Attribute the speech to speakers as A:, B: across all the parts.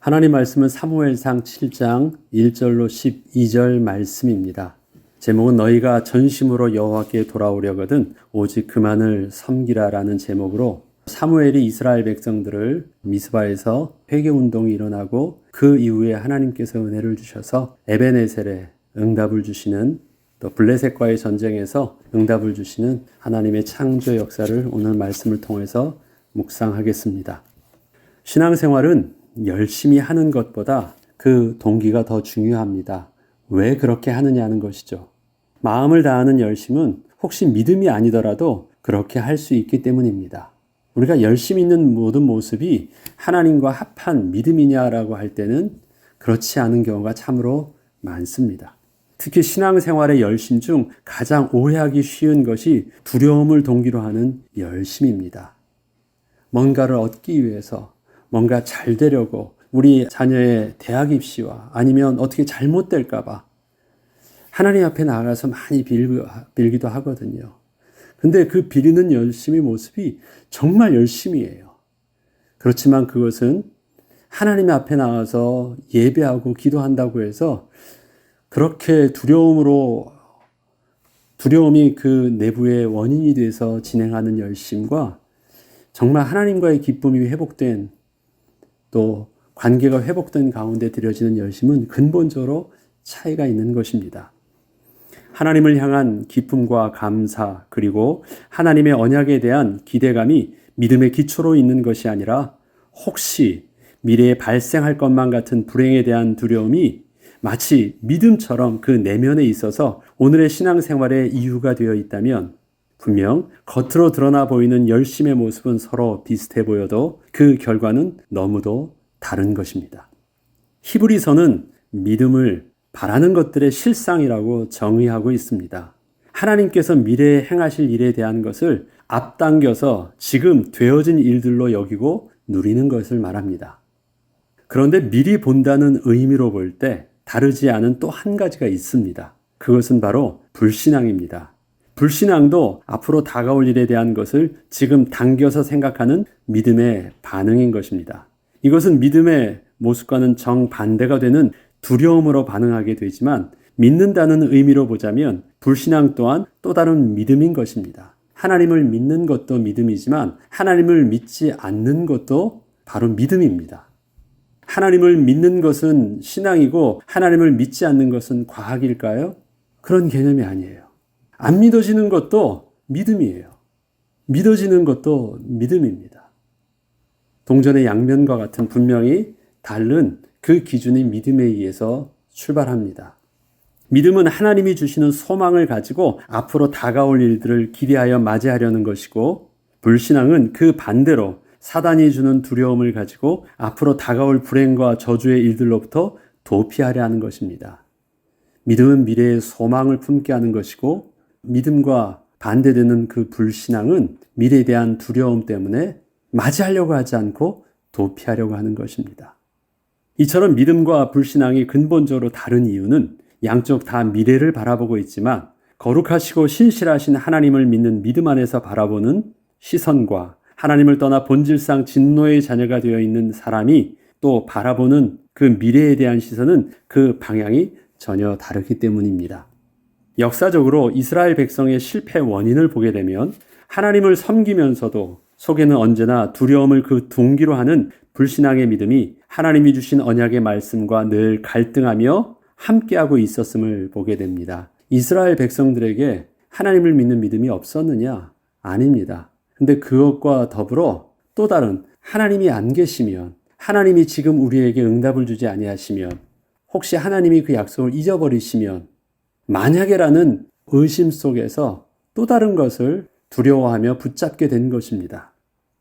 A: 하나님 말씀은 사무엘상 7장 1절로 12절 말씀입니다. 제목은 너희가 전심으로 여호와께 돌아오려거든 오직 그만을 섬기라라는 제목으로 사무엘이 이스라엘 백성들을 미스바에서 회개운동이 일어나고 그 이후에 하나님께서 은혜를 주셔서 에벤에셀에 응답을 주시는 또 블레셋과의 전쟁에서 응답을 주시는 하나님의 창조 역사를 오늘 말씀을 통해서 묵상하겠습니다. 신앙생활은 열심히 하는 것보다 그 동기가 더 중요합니다. 왜 그렇게 하느냐는 것이죠. 마음을 다하는 열심은 혹시 믿음이 아니더라도 그렇게 할 수 있기 때문입니다. 우리가 열심히 있는 모든 모습이 하나님과 합한 믿음이냐라고 할 때는 그렇지 않은 경우가 참으로 많습니다. 특히 신앙생활의 열심 중 가장 오해하기 쉬운 것이 두려움을 동기로 하는 열심입니다. 뭔가를 얻기 위해서 뭔가 잘 되려고 우리 자녀의 대학 입시와 아니면 어떻게 잘못될까 봐 하나님 앞에 나가서 많이 빌기도 하거든요. 근데 그 비리는 열심의 모습이 정말 열심이에요. 그렇지만 그것은 하나님 앞에 나가서 예배하고 기도한다고 해서 그렇게 두려움이 그 내부의 원인이 돼서 진행하는 열심과 정말 하나님과의 기쁨이 회복된 또 관계가 회복된 가운데 드려지는 열심은 근본적으로 차이가 있는 것입니다. 하나님을 향한 기쁨과 감사 그리고 하나님의 언약에 대한 기대감이 믿음의 기초로 있는 것이 아니라 혹시 미래에 발생할 것만 같은 불행에 대한 두려움이 마치 믿음처럼 그 내면에 있어서 오늘의 신앙생활의 이유가 되어 있다면 분명 겉으로 드러나 보이는 열심의 모습은 서로 비슷해 보여도 그 결과는 너무도 다른 것입니다. 히브리서는 믿음을 바라는 것들의 실상이라고 정의하고 있습니다. 하나님께서 미래에 행하실 일에 대한 것을 앞당겨서 지금 되어진 일들로 여기고 누리는 것을 말합니다. 그런데 미리 본다는 의미로 볼 때 다르지 않은 또 한 가지가 있습니다. 그것은 바로 불신앙입니다. 불신앙도 앞으로 다가올 일에 대한 것을 지금 당겨서 생각하는 믿음의 반응인 것입니다. 이것은 믿음의 모습과는 정반대가 되는 두려움으로 반응하게 되지만 믿는다는 의미로 보자면 불신앙 또한 또 다른 믿음인 것입니다. 하나님을 믿는 것도 믿음이지만 하나님을 믿지 않는 것도 바로 믿음입니다. 하나님을 믿는 것은 신앙이고 하나님을 믿지 않는 것은 과학일까요? 그런 개념이 아니에요. 안 믿어지는 것도 믿음이에요. 믿어지는 것도 믿음입니다. 동전의 양면과 같은 분명히 다른 그 기준이 믿음에 의해서 출발합니다. 믿음은 하나님이 주시는 소망을 가지고 앞으로 다가올 일들을 기대하여 맞이하려는 것이고 불신앙은 그 반대로 사단이 주는 두려움을 가지고 앞으로 다가올 불행과 저주의 일들로부터 도피하려 하는 것입니다. 믿음은 미래의 소망을 품게 하는 것이고 믿음과 반대되는 그 불신앙은 미래에 대한 두려움 때문에 맞이하려고 하지 않고 도피하려고 하는 것입니다. 이처럼 믿음과 불신앙이 근본적으로 다른 이유는 양쪽 다 미래를 바라보고 있지만 거룩하시고 신실하신 하나님을 믿는 믿음 안에서 바라보는 시선과 하나님을 떠나 본질상 진노의 자녀가 되어 있는 사람이 또 바라보는 그 미래에 대한 시선은 그 방향이 전혀 다르기 때문입니다. 역사적으로 이스라엘 백성의 실패 원인을 보게 되면 하나님을 섬기면서도 속에는 언제나 두려움을 그 동기로 하는 불신앙의 믿음이 하나님이 주신 언약의 말씀과 늘 갈등하며 함께하고 있었음을 보게 됩니다. 이스라엘 백성들에게 하나님을 믿는 믿음이 없었느냐? 아닙니다. 근데 그것과 더불어 또 다른 하나님이 안 계시면 하나님이 지금 우리에게 응답을 주지 아니하시면 혹시 하나님이 그 약속을 잊어버리시면 만약에라는 의심 속에서 또 다른 것을 두려워하며 붙잡게 된 것입니다.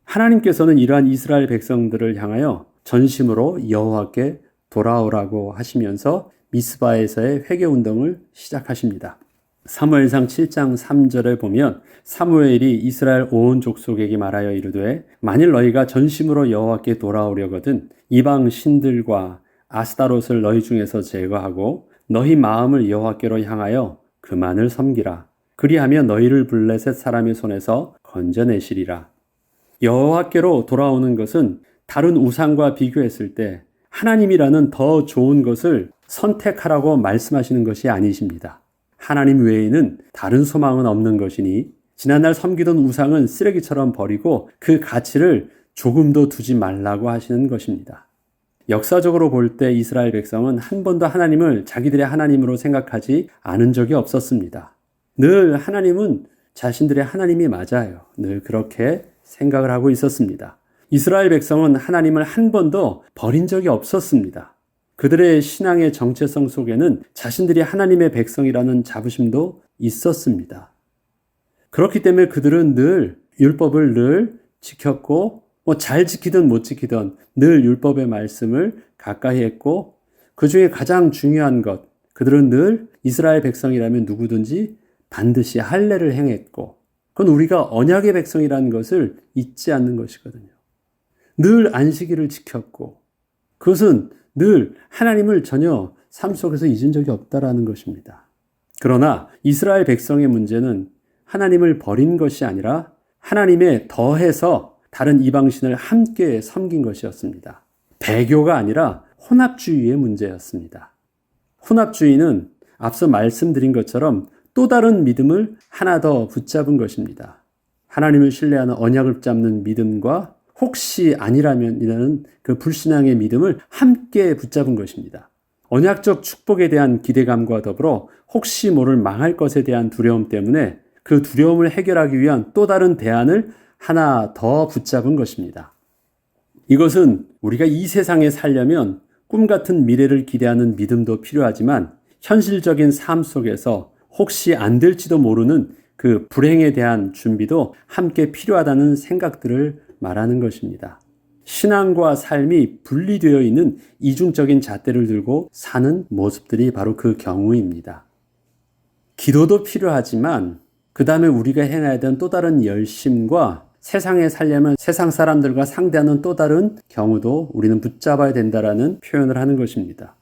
A: 하나님께서는 이러한 이스라엘 백성들을 향하여 전심으로 여호와께 돌아오라고 하시면서 미스바에서의 회개운동을 시작하십니다. 사무엘상 7장 3절에 보면 사무엘이 이스라엘 온 족속에게 말하여 이르되 만일 너희가 전심으로 여호와께 돌아오려거든 이방 신들과 아스타롯을 너희 중에서 제거하고 너희 마음을 여호와께로 향하여 그만을 섬기라. 그리하면 너희를 블레셋 사람의 손에서 건져내시리라. 여호와께로 돌아오는 것은 다른 우상과 비교했을 때 하나님이라는 더 좋은 것을 선택하라고 말씀하시는 것이 아니십니다. 하나님 외에는 다른 소망은 없는 것이니 지난날 섬기던 우상은 쓰레기처럼 버리고 그 가치를 조금도 두지 말라고 하시는 것입니다. 역사적으로 볼 때 이스라엘 백성은 한 번도 하나님을 자기들의 하나님으로 생각하지 않은 적이 없었습니다. 늘 하나님은 자신들의 하나님이 맞아요. 늘 그렇게 생각을 하고 있었습니다. 이스라엘 백성은 하나님을 한 번도 버린 적이 없었습니다. 그들의 신앙의 정체성 속에는 자신들이 하나님의 백성이라는 자부심도 있었습니다. 그렇기 때문에 그들은 늘 율법을 늘 지켰고 잘 지키든 못 지키든 늘 율법의 말씀을 가까이 했고 그 중에 가장 중요한 것, 그들은 늘 이스라엘 백성이라면 누구든지 반드시 할례를 행했고 그건 우리가 언약의 백성이라는 것을 잊지 않는 것이거든요. 늘 안식일을 지켰고 그것은 늘 하나님을 전혀 삶 속에서 잊은 적이 없다라는 것입니다. 그러나 이스라엘 백성의 문제는 하나님을 버린 것이 아니라 하나님에 더해서 다른 이방신을 함께 섬긴 것이었습니다. 배교가 아니라 혼합주의의 문제였습니다. 혼합주의는 앞서 말씀드린 것처럼 또 다른 믿음을 하나 더 붙잡은 것입니다. 하나님을 신뢰하는 언약을 붙잡는 믿음과 혹시 아니라면이라는 그 불신앙의 믿음을 함께 붙잡은 것입니다. 언약적 축복에 대한 기대감과 더불어 혹시 모를 망할 것에 대한 두려움 때문에 그 두려움을 해결하기 위한 또 다른 대안을 하나 더 붙잡은 것입니다. 이것은 우리가 이 세상에 살려면 꿈 같은 미래를 기대하는 믿음도 필요하지만 현실적인 삶 속에서 혹시 안 될지도 모르는 그 불행에 대한 준비도 함께 필요하다는 생각들을 말하는 것입니다. 신앙과 삶이 분리되어 있는 이중적인 잣대를 들고 사는 모습들이 바로 그 경우입니다. 기도도 필요하지만 그 다음에 우리가 행해야 되는 또 다른 열심과 세상에 살려면 세상 사람들과 상대하는 또 다른 경우도 우리는 붙잡아야 된다라는 표현을 하는 것입니다.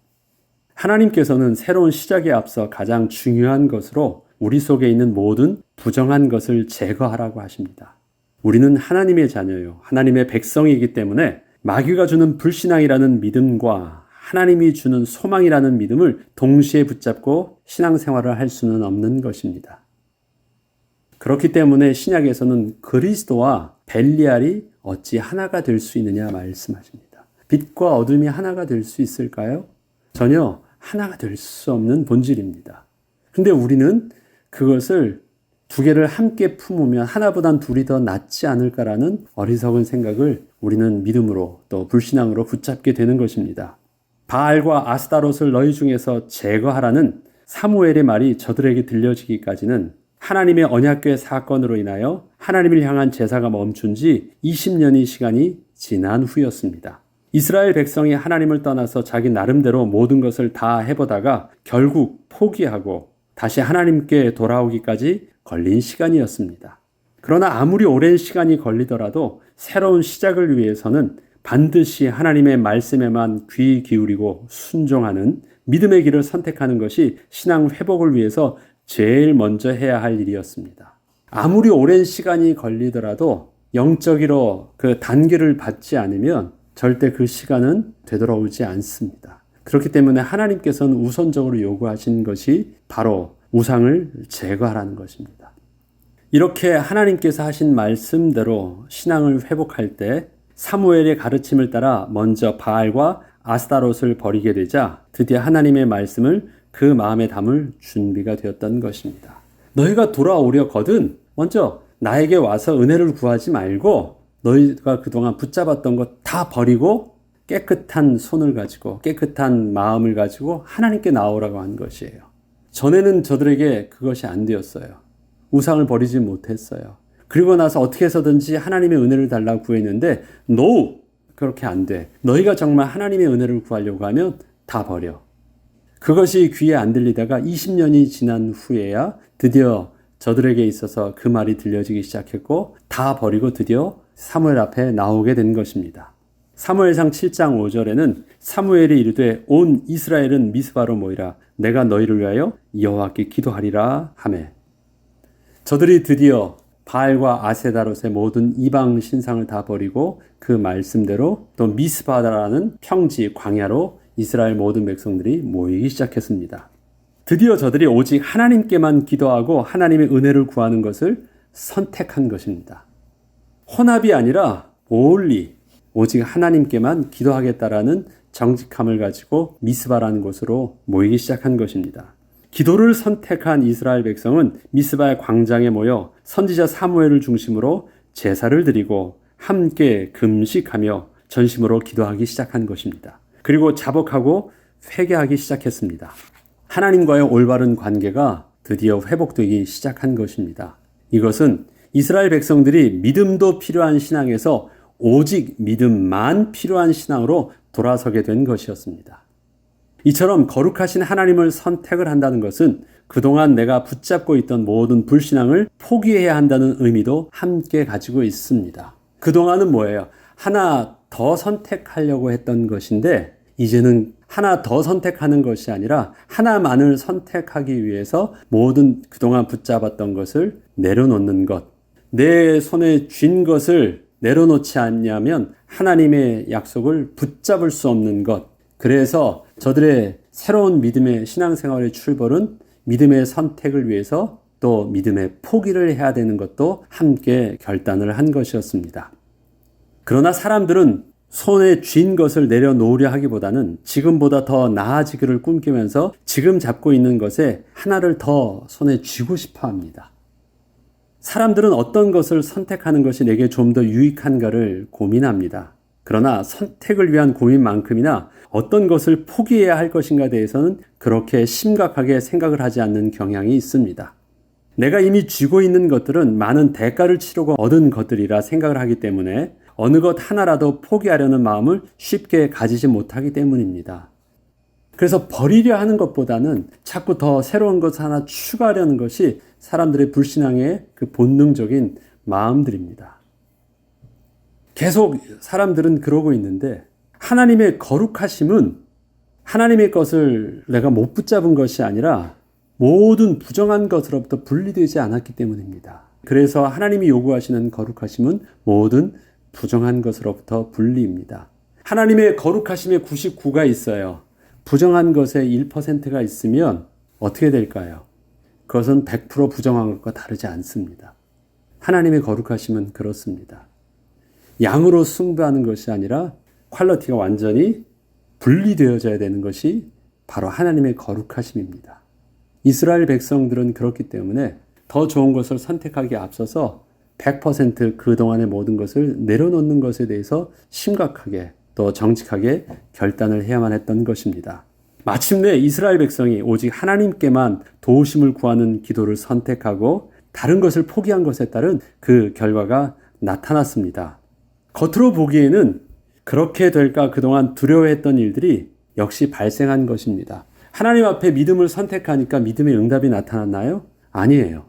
A: 하나님께서는 새로운 시작에 앞서 가장 중요한 것으로 우리 속에 있는 모든 부정한 것을 제거하라고 하십니다. 우리는 하나님의 자녀요. 하나님의 백성이기 때문에 마귀가 주는 불신앙이라는 믿음과 하나님이 주는 소망이라는 믿음을 동시에 붙잡고 신앙생활을 할 수는 없는 것입니다. 그렇기 때문에 신약에서는 그리스도와 벨리알이 어찌 하나가 될 수 있느냐 말씀하십니다. 빛과 어둠이 하나가 될 수 있을까요? 전혀 하나가 될 수 없는 본질입니다. 근데 우리는 그것을 두 개를 함께 품으면 하나보단 둘이 더 낫지 않을까라는 어리석은 생각을 우리는 믿음으로 또 불신앙으로 붙잡게 되는 것입니다. 바알과 아스타롯을 너희 중에서 제거하라는 사무엘의 말이 저들에게 들려지기까지는 하나님의 언약궤 사건으로 인하여 하나님을 향한 제사가 멈춘 지 20년의 시간이 지난 후였습니다. 이스라엘 백성이 하나님을 떠나서 자기 나름대로 모든 것을 다 해보다가 결국 포기하고 다시 하나님께 돌아오기까지 걸린 시간이었습니다. 그러나 아무리 오랜 시간이 걸리더라도 새로운 시작을 위해서는 반드시 하나님의 말씀에만 귀 기울이고 순종하는 믿음의 길을 선택하는 것이 신앙 회복을 위해서 제일 먼저 해야 할 일이었습니다. 아무리 오랜 시간이 걸리더라도 영적으로 그 단계를 받지 않으면 절대 그 시간은 되돌아오지 않습니다. 그렇기 때문에 하나님께서는 우선적으로 요구하신 것이 바로 우상을 제거하라는 것입니다. 이렇게 하나님께서 하신 말씀대로 신앙을 회복할 때 사무엘의 가르침을 따라 먼저 바알과 아스타롯을 버리게 되자 드디어 하나님의 말씀을 그 마음에 담을 준비가 되었던 것입니다. 너희가 돌아오려거든 먼저 나에게 와서 은혜를 구하지 말고 너희가 그동안 붙잡았던 것 다 버리고 깨끗한 손을 가지고 깨끗한 마음을 가지고 하나님께 나오라고 한 것이에요. 전에는 저들에게 그것이 안 되었어요. 우상을 버리지 못했어요. 그리고 나서 어떻게 해서든지 하나님의 은혜를 달라고 구했는데 No! 그렇게 안 돼. 너희가 정말 하나님의 은혜를 구하려고 하면 다 버려. 그것이 귀에 안 들리다가 20년이 지난 후에야 드디어 저들에게 있어서 그 말이 들려지기 시작했고 다 버리고 드디어 사무엘 앞에 나오게 된 것입니다. 사무엘상 7장 5절에는 사무엘이 이르되 온 이스라엘은 미스바로 모이라 내가 너희를 위하여 여호와께 기도하리라 하매 저들이 드디어 바알과 아세다롯의 모든 이방 신상을 다 버리고 그 말씀대로 또 미스바라는 평지 광야로 이스라엘 모든 백성들이 모이기 시작했습니다. 드디어 저들이 오직 하나님께만 기도하고 하나님의 은혜를 구하는 것을 선택한 것입니다. 혼합이 아니라 올리 오직 하나님께만 기도하겠다라는 정직함을 가지고 미스바라는 곳으로 모이기 시작한 것입니다. 기도를 선택한 이스라엘 백성은 미스바의 광장에 모여 선지자 사무엘을 중심으로 제사를 드리고 함께 금식하며 전심으로 기도하기 시작한 것입니다. 그리고 자복하고 회개하기 시작했습니다. 하나님과의 올바른 관계가 드디어 회복되기 시작한 것입니다. 이것은 이스라엘 백성들이 믿음도 필요한 신앙에서 오직 믿음만 필요한 신앙으로 돌아서게 된 것이었습니다. 이처럼 거룩하신 하나님을 선택을 한다는 것은 그동안 내가 붙잡고 있던 모든 불신앙을 포기해야 한다는 의미도 함께 가지고 있습니다. 그동안은 뭐예요? 하나 더 선택하려고 했던 것인데 이제는 하나 더 선택하는 것이 아니라 하나만을 선택하기 위해서 모든 그동안 붙잡았던 것을 내려놓는 것. 내 손에 쥔 것을 내려놓지 않냐면 하나님의 약속을 붙잡을 수 없는 것. 그래서 저들의 새로운 믿음의 신앙생활의 출발은 믿음의 선택을 위해서 또 믿음의 포기를 해야 되는 것도 함께 결단을 한 것이었습니다. 그러나 사람들은 손에 쥔 것을 내려놓으려 하기보다는 지금보다 더 나아지기를 꿈꾸면서 지금 잡고 있는 것에 하나를 더 손에 쥐고 싶어 합니다. 사람들은 어떤 것을 선택하는 것이 내게 좀 더 유익한가를 고민합니다. 그러나 선택을 위한 고민만큼이나 어떤 것을 포기해야 할 것인가에 대해서는 그렇게 심각하게 생각을 하지 않는 경향이 있습니다. 내가 이미 쥐고 있는 것들은 많은 대가를 치르고 얻은 것들이라 생각을 하기 때문에 어느 것 하나라도 포기하려는 마음을 쉽게 가지지 못하기 때문입니다. 그래서 버리려 하는 것보다는 자꾸 더 새로운 것 하나 추가하려는 것이 사람들의 불신앙의 그 본능적인 마음들입니다. 계속 사람들은 그러고 있는데 하나님의 거룩하심은 하나님의 것을 내가 못 붙잡은 것이 아니라 모든 부정한 것으로부터 분리되지 않았기 때문입니다. 그래서 하나님이 요구하시는 거룩하심은 모든 부정한 것으로부터 분리입니다. 하나님의 거룩하심에 99가 있어요. 부정한 것에 1%가 있으면 어떻게 될까요? 그것은 100% 부정한 것과 다르지 않습니다. 하나님의 거룩하심은 그렇습니다. 양으로 승부하는 것이 아니라 퀄리티가 완전히 분리되어져야 되는 것이 바로 하나님의 거룩하심입니다. 이스라엘 백성들은 그렇기 때문에 더 좋은 것을 선택하기에 앞서서 100% 그동안의 모든 것을 내려놓는 것에 대해서 심각하게 또 정직하게 결단을 해야만 했던 것입니다. 마침내 이스라엘 백성이 오직 하나님께만 도우심을 구하는 기도를 선택하고 다른 것을 포기한 것에 따른 그 결과가 나타났습니다. 겉으로 보기에는 그렇게 될까 그동안 두려워했던 일들이 역시 발생한 것입니다. 하나님 앞에 믿음을 선택하니까 믿음의 응답이 나타났나요? 아니에요.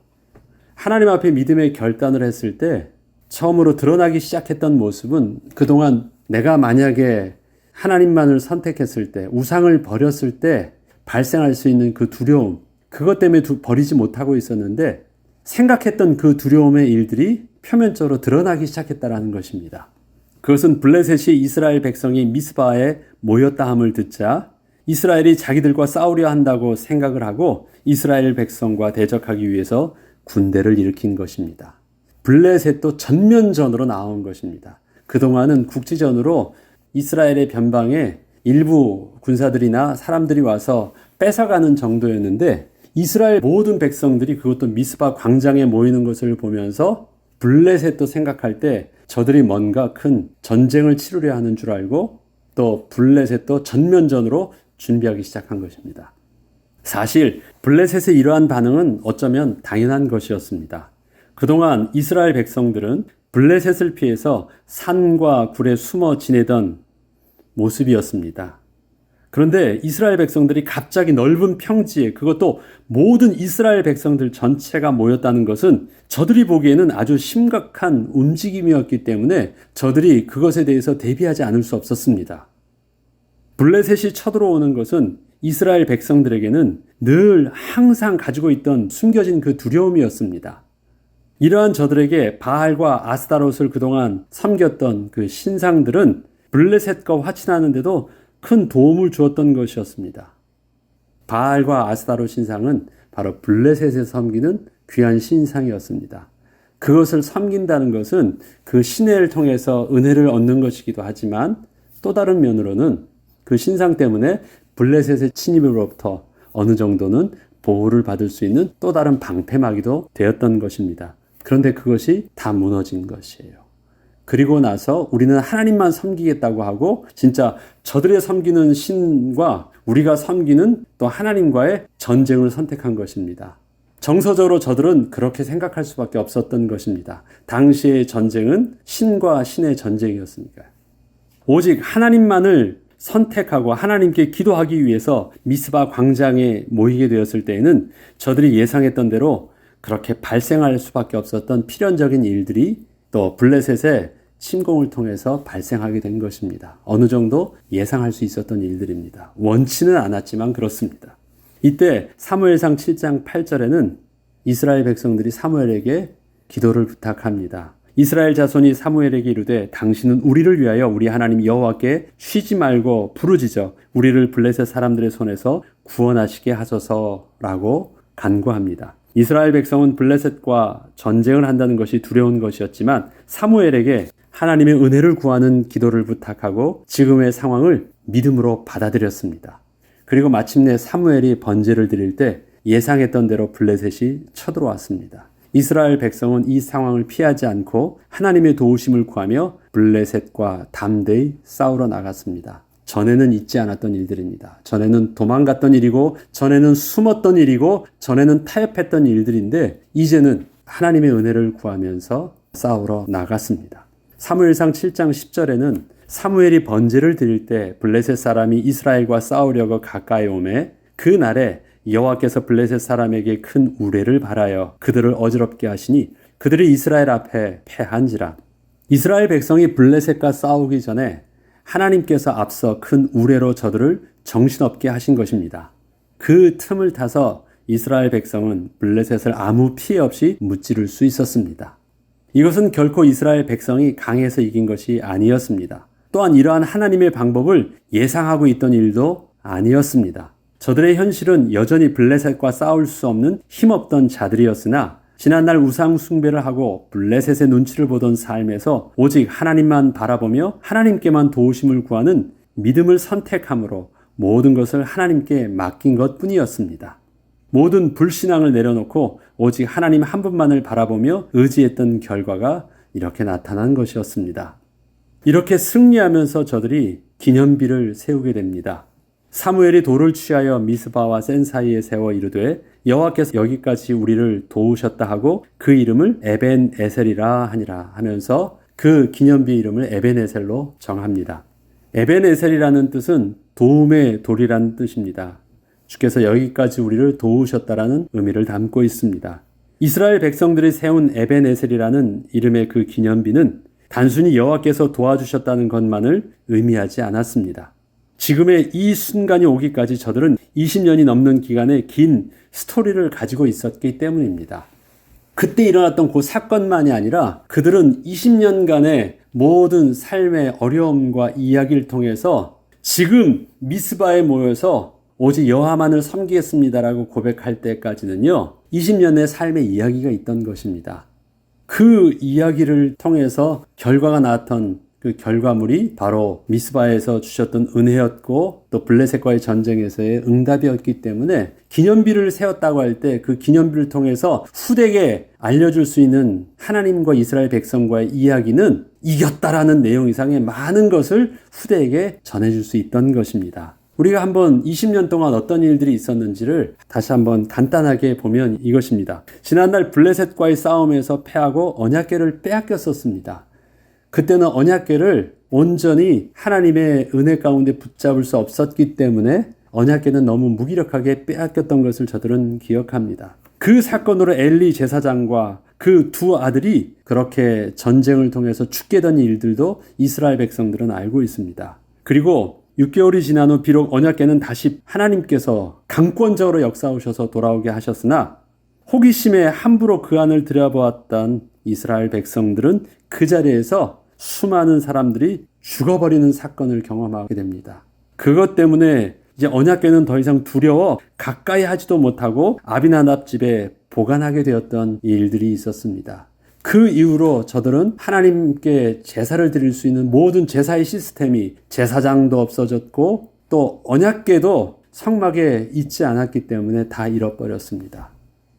A: 하나님 앞에 믿음의 결단을 했을 때 처음으로 드러나기 시작했던 모습은 그동안 내가 만약에 하나님만을 선택했을 때, 우상을 버렸을 때 발생할 수 있는 그 두려움, 그것 때문에 버리지 못하고 있었는데 생각했던 그 두려움의 일들이 표면적으로 드러나기 시작했다는 것입니다. 그것은 블레셋이 이스라엘 백성이 미스바에 모였다 함을 듣자 이스라엘이 자기들과 싸우려 한다고 생각을 하고 이스라엘 백성과 대적하기 위해서 군대를 일으킨 것입니다. 블레셋도 전면전으로 나온 것입니다. 그동안은 국지전으로 이스라엘의 변방에 일부 군사들이나 사람들이 와서 뺏어가는 정도였는데 이스라엘 모든 백성들이 그것도 미스바 광장에 모이는 것을 보면서 블레셋도 생각할 때 저들이 뭔가 큰 전쟁을 치르려 하는 줄 알고 또 블레셋도 전면전으로 준비하기 시작한 것입니다. 사실 블레셋의 이러한 반응은 어쩌면 당연한 것이었습니다. 그동안 이스라엘 백성들은 블레셋을 피해서 산과 굴에 숨어 지내던 모습이었습니다. 그런데 이스라엘 백성들이 갑자기 넓은 평지에 그것도 모든 이스라엘 백성들 전체가 모였다는 것은 저들이 보기에는 아주 심각한 움직임이었기 때문에 저들이 그것에 대해서 대비하지 않을 수 없었습니다. 블레셋이 쳐들어오는 것은 이스라엘 백성들에게는 늘 항상 가지고 있던 숨겨진 그 두려움이었습니다. 이러한 저들에게 바알과 아스타롯을 그동안 섬겼던 그 신상들은 블레셋과 화친하는데도 큰 도움을 주었던 것이었습니다. 바알과 아스타롯 신상은 바로 블레셋에 섬기는 귀한 신상이었습니다. 그것을 섬긴다는 것은 그 신회를 통해서 은혜를 얻는 것이기도 하지만 또 다른 면으로는 그 신상 때문에 블레셋의 침입으로부터 어느 정도는 보호를 받을 수 있는 또 다른 방패막이도 되었던 것입니다. 그런데 그것이 다 무너진 것이에요. 그리고 나서 우리는 하나님만 섬기겠다고 하고 진짜 저들의 섬기는 신과 우리가 섬기는 또 하나님과의 전쟁을 선택한 것입니다. 정서적으로 저들은 그렇게 생각할 수밖에 없었던 것입니다. 당시의 전쟁은 신과 신의 전쟁이었으니까요. 오직 하나님만을 선택하고 하나님께 기도하기 위해서 미스바 광장에 모이게 되었을 때에는 저들이 예상했던 대로 그렇게 발생할 수밖에 없었던 필연적인 일들이 또 블레셋의 침공을 통해서 발생하게 된 것입니다. 어느 정도 예상할 수 있었던 일들입니다. 원치는 않았지만 그렇습니다. 이때 사무엘상 7장 8절에는 이스라엘 백성들이 사무엘에게 기도를 부탁합니다. 이스라엘 자손이 사무엘에게 이르되 당신은 우리를 위하여 우리 하나님 여호와께 쉬지 말고 부르짖어 우리를 블레셋 사람들의 손에서 구원하시게 하소서라고 간구합니다. 이스라엘 백성은 블레셋과 전쟁을 한다는 것이 두려운 것이었지만 사무엘에게 하나님의 은혜를 구하는 기도를 부탁하고 지금의 상황을 믿음으로 받아들였습니다. 그리고 마침내 사무엘이 번제를 드릴 때 예상했던 대로 블레셋이 쳐들어왔습니다. 이스라엘 백성은 이 상황을 피하지 않고 하나님의 도우심을 구하며 블레셋과 담대히 싸우러 나갔습니다. 전에는 있지 않았던 일들입니다. 전에는 도망갔던 일이고 전에는 숨었던 일이고 전에는 타협했던 일들인데 이제는 하나님의 은혜를 구하면서 싸우러 나갔습니다. 사무엘상 7장 10절에는 사무엘이 번제를 드릴 때 블레셋 사람이 이스라엘과 싸우려고 가까이 오매 그 날에 여호와께서 블레셋 사람에게 큰 우레를 발하여 그들을 어지럽게 하시니 그들이 이스라엘 앞에 패한지라. 이스라엘 백성이 블레셋과 싸우기 전에 하나님께서 앞서 큰 우레로 저들을 정신없게 하신 것입니다. 그 틈을 타서 이스라엘 백성은 블레셋을 아무 피해 없이 무찌를 수 있었습니다. 이것은 결코 이스라엘 백성이 강해서 이긴 것이 아니었습니다. 또한 이러한 하나님의 방법을 예상하고 있던 일도 아니었습니다. 저들의 현실은 여전히 블레셋과 싸울 수 없는 힘없던 자들이었으나 지난날 우상 숭배를 하고 블레셋의 눈치를 보던 삶에서 오직 하나님만 바라보며 하나님께만 도우심을 구하는 믿음을 선택함으로 모든 것을 하나님께 맡긴 것뿐이었습니다. 모든 불신앙을 내려놓고 오직 하나님 한 분만을 바라보며 의지했던 결과가 이렇게 나타난 것이었습니다. 이렇게 승리하면서 저들이 기념비를 세우게 됩니다. 사무엘이 돌을 취하여 미스바와 센 사이에 세워 이르되 여호와께서 여기까지 우리를 도우셨다 하고 그 이름을 에벤에셀이라 하니라 하면서 그 기념비 이름을 에벤에셀로 정합니다. 에벤에셀이라는 뜻은 도움의 돌이라는 뜻입니다. 주께서 여기까지 우리를 도우셨다라는 의미를 담고 있습니다. 이스라엘 백성들이 세운 에벤에셀이라는 이름의 그 기념비는 단순히 여호와께서 도와주셨다는 것만을 의미하지 않았습니다. 지금의 이 순간이 오기까지 저들은 20년이 넘는 기간의 긴 스토리를 가지고 있었기 때문입니다. 그때 일어났던 그 사건만이 아니라 그들은 20년간의 모든 삶의 어려움과 이야기를 통해서 지금 미스바에 모여서 오직 여호와만을 섬기겠습니다라고 고백할 때까지는요 20년의 삶의 이야기가 있던 것입니다. 그 이야기를 통해서 결과가 나왔던 그 결과물이 바로 미스바에서 주셨던 은혜였고 또 블레셋과의 전쟁에서의 응답이었기 때문에 기념비를 세웠다고 할 때 그 기념비를 통해서 후대에게 알려줄 수 있는 하나님과 이스라엘 백성과의 이야기는 이겼다라는 내용 이상의 많은 것을 후대에게 전해줄 수 있던 것입니다. 우리가 한번 20년 동안 어떤 일들이 있었는지를 다시 한번 간단하게 보면 이것입니다. 지난날 블레셋과의 싸움에서 패하고 언약궤를 빼앗겼었습니다. 그때는 언약궤를 온전히 하나님의 은혜 가운데 붙잡을 수 없었기 때문에 언약궤는 너무 무기력하게 빼앗겼던 것을 저들은 기억합니다. 그 사건으로 엘리 제사장과 그 두 아들이 그렇게 전쟁을 통해서 죽게 된 일들도 이스라엘 백성들은 알고 있습니다. 그리고 6개월이 지난 후 비록 언약궤는 다시 하나님께서 강권적으로 역사하셔서 돌아오게 하셨으나 호기심에 함부로 그 안을 들여보았던 이스라엘 백성들은 그 자리에서 수많은 사람들이 죽어버리는 사건을 경험하게 됩니다. 그것 때문에 이제 언약궤는 더 이상 두려워 가까이 하지도 못하고 아비나답 집에 보관하게 되었던 일들이 있었습니다. 그 이후로 저들은 하나님께 제사를 드릴 수 있는 모든 제사의 시스템이 제사장도 없어졌고 또 언약궤도 성막에 있지 않았기 때문에 다 잃어버렸습니다.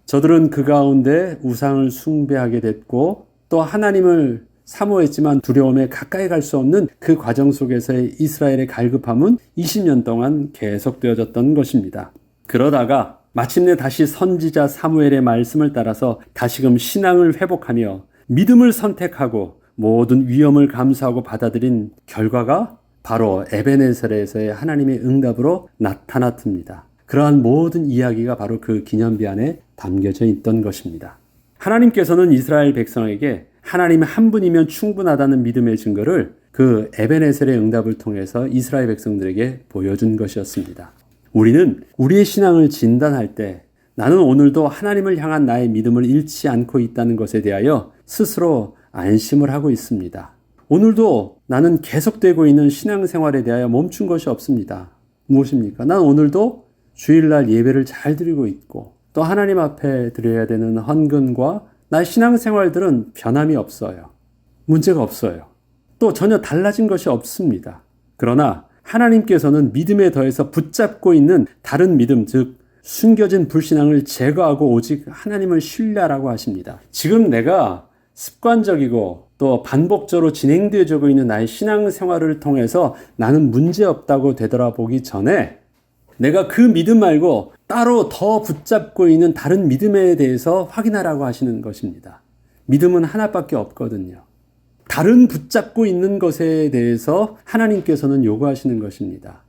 A: 저들은 그 가운데 우상을 숭배하게 됐고 또 하나님을 사모했지만 두려움에 가까이 갈 수 없는 그 과정 속에서의 이스라엘의 갈급함은 20년 동안 계속되어졌던 것입니다. 그러다가 마침내 다시 선지자 사무엘의 말씀을 따라서 다시금 신앙을 회복하며 믿음을 선택하고 모든 위험을 감수하고 받아들인 결과가 바로 에베네셀에서의 하나님의 응답으로 나타났습니다. 그러한 모든 이야기가 바로 그 기념비 안에 담겨져 있던 것입니다. 하나님께서는 이스라엘 백성에게 하나님 한 분이면 충분하다는 믿음의 증거를 그 에베네셀의 응답을 통해서 이스라엘 백성들에게 보여준 것이었습니다. 우리는 우리의 신앙을 진단할 때 나는 오늘도 하나님을 향한 나의 믿음을 잃지 않고 있다는 것에 대하여 스스로 안심을 하고 있습니다. 오늘도 나는 계속되고 있는 신앙생활에 대하여 멈춘 것이 없습니다. 무엇입니까? 난 오늘도 주일날 예배를 잘 드리고 있고 또 하나님 앞에 드려야 되는 헌금과 나의 신앙생활들은 변함이 없어요. 문제가 없어요. 또 전혀 달라진 것이 없습니다. 그러나 하나님께서는 믿음에 더해서 붙잡고 있는 다른 믿음, 즉 숨겨진 불신앙을 제거하고 오직 하나님을 신뢰하라고 하십니다. 지금 내가 습관적이고 또 반복적으로 진행되어지고 있는 나의 신앙생활을 통해서 나는 문제없다고 되돌아보기 전에 내가 그 믿음 말고 따로 더 붙잡고 있는 다른 믿음에 대해서 확인하라고 하시는 것입니다. 믿음은 하나밖에 없거든요. 다른 붙잡고 있는 것에 대해서 하나님께서는 요구하시는 것입니다.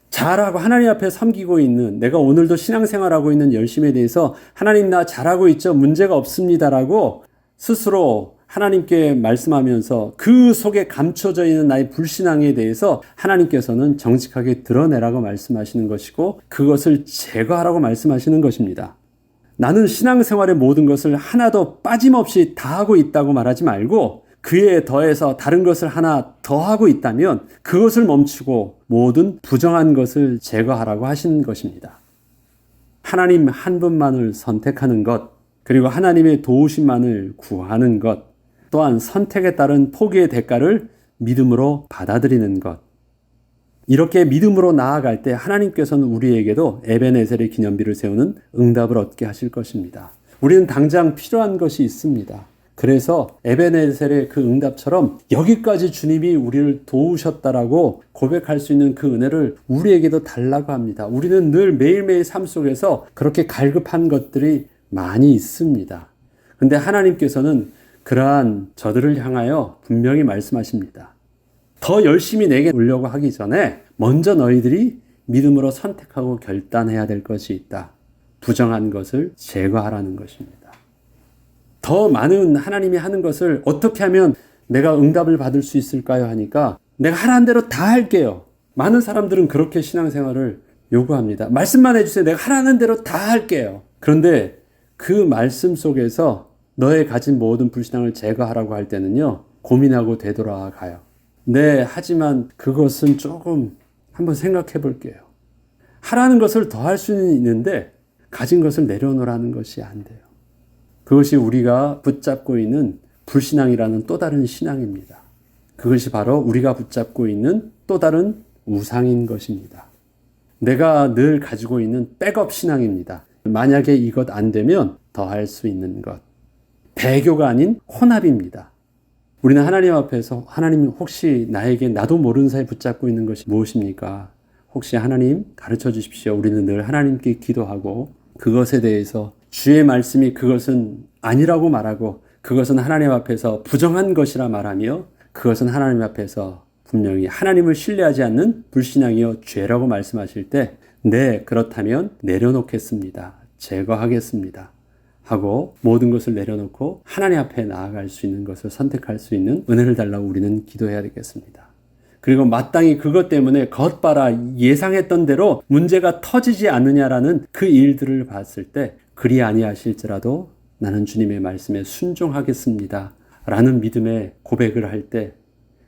A: 잘하고 하나님 앞에 섬기고 있는 내가 오늘도 신앙생활하고 있는 열심에 대해서 하나님 나 잘하고 있죠? 문제가 없습니다라고 스스로 하나님께 말씀하면서 그 속에 감춰져 있는 나의 불신앙에 대해서 하나님께서는 정직하게 드러내라고 말씀하시는 것이고 그것을 제거하라고 말씀하시는 것입니다. 나는 신앙생활의 모든 것을 하나도 빠짐없이 다 하고 있다고 말하지 말고 그에 더해서 다른 것을 하나 더 하고 있다면 그것을 멈추고 모든 부정한 것을 제거하라고 하시는 것입니다. 하나님 한 분만을 선택하는 것, 그리고 하나님의 도우심만을 구하는 것, 또한 선택에 따른 포기의 대가를 믿음으로 받아들이는 것. 이렇게 믿음으로 나아갈 때 하나님께서는 우리에게도 에베네셀의 기념비를 세우는 응답을 얻게 하실 것입니다. 우리는 당장 필요한 것이 있습니다. 그래서 에베네셀의 그 응답처럼 여기까지 주님이 우리를 도우셨다라고 고백할 수 있는 그 은혜를 우리에게도 달라고 합니다. 우리는 늘 매일매일 삶 속에서 그렇게 갈급한 것들이 많이 있습니다. 근데 하나님께서는 그러한 저들을 향하여 분명히 말씀하십니다. 더 열심히 내게 오려고 하기 전에 먼저 너희들이 믿음으로 선택하고 결단해야 될 것이 있다. 부정한 것을 제거하라는 것입니다. 더 많은 하나님이 하는 것을 어떻게 하면 내가 응답을 받을 수 있을까요? 하니까 내가 하라는 대로 다 할게요. 많은 사람들은 그렇게 신앙생활을 요구합니다. 말씀만 해주세요. 내가 하라는 대로 다 할게요. 그런데 그 말씀 속에서 너의 가진 모든 불신앙을 제거하라고 할 때는요, 고민하고 되돌아가요. 네, 하지만 그것은 조금 한번 생각해 볼게요. 하라는 것을 더 할 수는 있는데 가진 것을 내려놓으라는 것이 안 돼요. 그것이 우리가 붙잡고 있는 불신앙이라는 또 다른 신앙입니다. 그것이 바로 우리가 붙잡고 있는 또 다른 우상인 것입니다. 내가 늘 가지고 있는 백업 신앙입니다. 만약에 이것 안 되면 더 할 수 있는 것. 배교가 아닌 혼합입니다. 우리는 하나님 앞에서 하나님 혹시 나에게 나도 모르는 사이에 붙잡고 있는 것이 무엇입니까? 혹시 하나님 가르쳐 주십시오. 우리는 늘 하나님께 기도하고 그것에 대해서 주의 말씀이 그것은 아니라고 말하고 그것은 하나님 앞에서 부정한 것이라 말하며 그것은 하나님 앞에서 분명히 하나님을 신뢰하지 않는 불신앙이요 죄라고 말씀하실 때 네, 그렇다면 내려놓겠습니다. 제거하겠습니다. 하고 모든 것을 내려놓고 하나님 앞에 나아갈 수 있는 것을 선택할 수 있는 은혜를 달라고 우리는 기도해야 되겠습니다. 그리고 마땅히 그것 때문에 겉봐라 예상했던 대로 문제가 터지지 않느냐라는 그 일들을 봤을 때 그리 아니하실지라도 나는 주님의 말씀에 순종하겠습니다. 라는 믿음의 고백을 할 때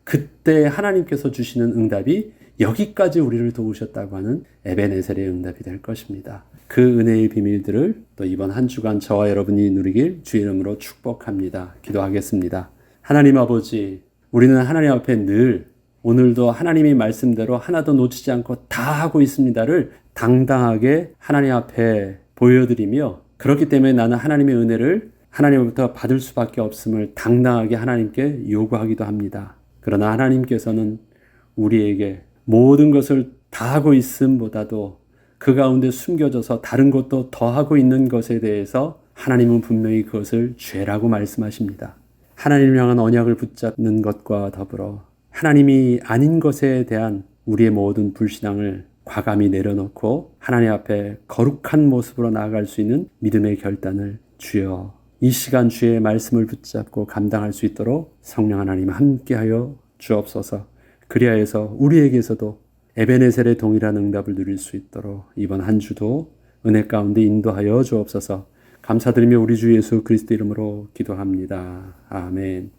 A: 그때 하나님께서 주시는 응답이 여기까지 우리를 도우셨다고 하는 에베네셀의 응답이 될 것입니다. 그 은혜의 비밀들을 또 이번 한 주간 저와 여러분이 누리길 주의 이름으로 축복합니다. 기도하겠습니다. 하나님 아버지, 우리는 하나님 앞에 늘 오늘도 하나님의 말씀대로 하나도 놓치지 않고 다 하고 있습니다를 당당하게 하나님 앞에 보여드리며, 그렇기 때문에 나는 하나님의 은혜를 하나님으로부터 받을 수밖에 없음을 당당하게 하나님께 요구하기도 합니다. 그러나 하나님께서는 우리에게 모든 것을 다 하고 있음보다도 그 가운데 숨겨져서 다른 것도 더 하고 있는 것에 대해서 하나님은 분명히 그것을 죄라고 말씀하십니다. 하나님을 향한 언약을 붙잡는 것과 더불어 하나님이 아닌 것에 대한 우리의 모든 불신앙을 과감히 내려놓고 하나님 앞에 거룩한 모습으로 나아갈 수 있는 믿음의 결단을 주여 이 시간 주의 말씀을 붙잡고 감당할 수 있도록 성령 하나님 함께하여 주옵소서. 그리하여서 우리에게서도 에베네셀의 동일한 응답을 누릴 수 있도록 이번 한 주도 은혜 가운데 인도하여 주옵소서. 감사드리며 우리 주 예수 그리스도 이름으로 기도합니다. 아멘.